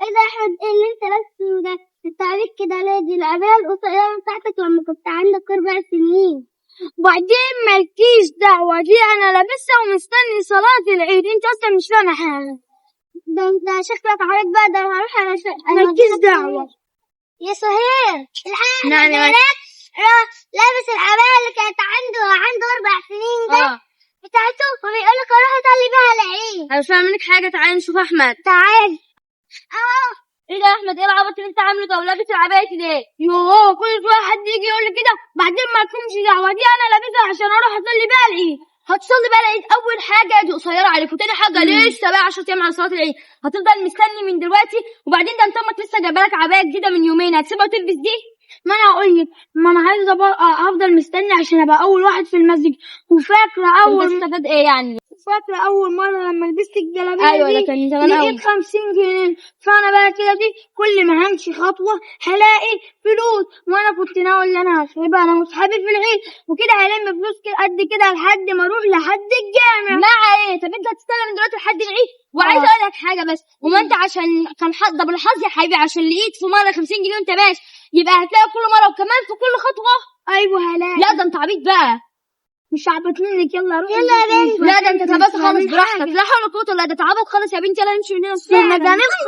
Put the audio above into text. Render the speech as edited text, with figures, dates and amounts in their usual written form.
ايه ده يا احمد؟ ايه اللي انت لابسه ده؟ انت عليك كده ليه؟ دي العباية القصيرة بتاعتك لما كنت عندك 4 سنين. وبعدين مالكيش دعوة، دي أنا لابسها ومستني صلاة العيد. أنت أصلا مش فاهمة حاجة. ده انت شكلك عليك بقى. ده انا هروح على مالكيش دعوة. يا سهير الحقيقة نعم يا لابس العباية اللي كانت عنده 4 سنين ده بتاعته، وبيقولك اروح اصلي بيها العيد. أنا مش فاهمة منك حاجة. تعالي نشوف أحمد. تعال اهو. ايه ده يا احمد؟ ايه العبط اللي انت عامله ده ولابس العبايه ليه؟ يوه، كل شويه حد يجي يقول لي كده، بعدين ما لكمش دعوه. دي انا لابسها عشان اروح اصلي بيها العيد. هتصلي بيها العيد؟ اول حاجه دي قصيره عليك، وتاني حاجه لسه بقى 10 ايام على صلاه العيد. هتفضل مستني من دلوقتي؟ وبعدين ده انت امك لسه جايبه لك عبايه جديده من يومين، هتسيبها وتلبس دي؟ ما انا اقول لك، ما انا عايزه افضل مستني عشان ابقى اول واحد في المسجد. وفاكره اول استفاد ايه يعني؟ فاكرة أول مرة لما لبست الجلابية ايوه دي ده كان زمان قوي. لقيت 50 جنيه. فأنا بقى كده دي كل ما همشي خطوة هلاقي فلوس، وأنا كنت ناوي إن أنا هسيبها أنا وصحابي في العيد، وكده هلم فلوس كده قد كده لحد ما أروح لحد الجامع. مع ايه؟ طب انت هتستنى من دلوقتي لحد العيد؟ وعايزه اقول لك حاجه بس، وما انت عشان كان ده بالحظ يا حبيبي، عشان لقيت في مره 50 جنيه وانت ماشي، يبقى هتلاقي كل مره وكمان في كل خطوه. أيوه هلاقي. لا ده انت عبيط بقى. مش عبط منك. يلا روح. يلا يا بنت. لا ده انت تعبت خالص، براحتك. لا حول ولا قوه الا بالله، ده تعبت خالص يا بنتي. يلا نمشي من هنا. ده نفسي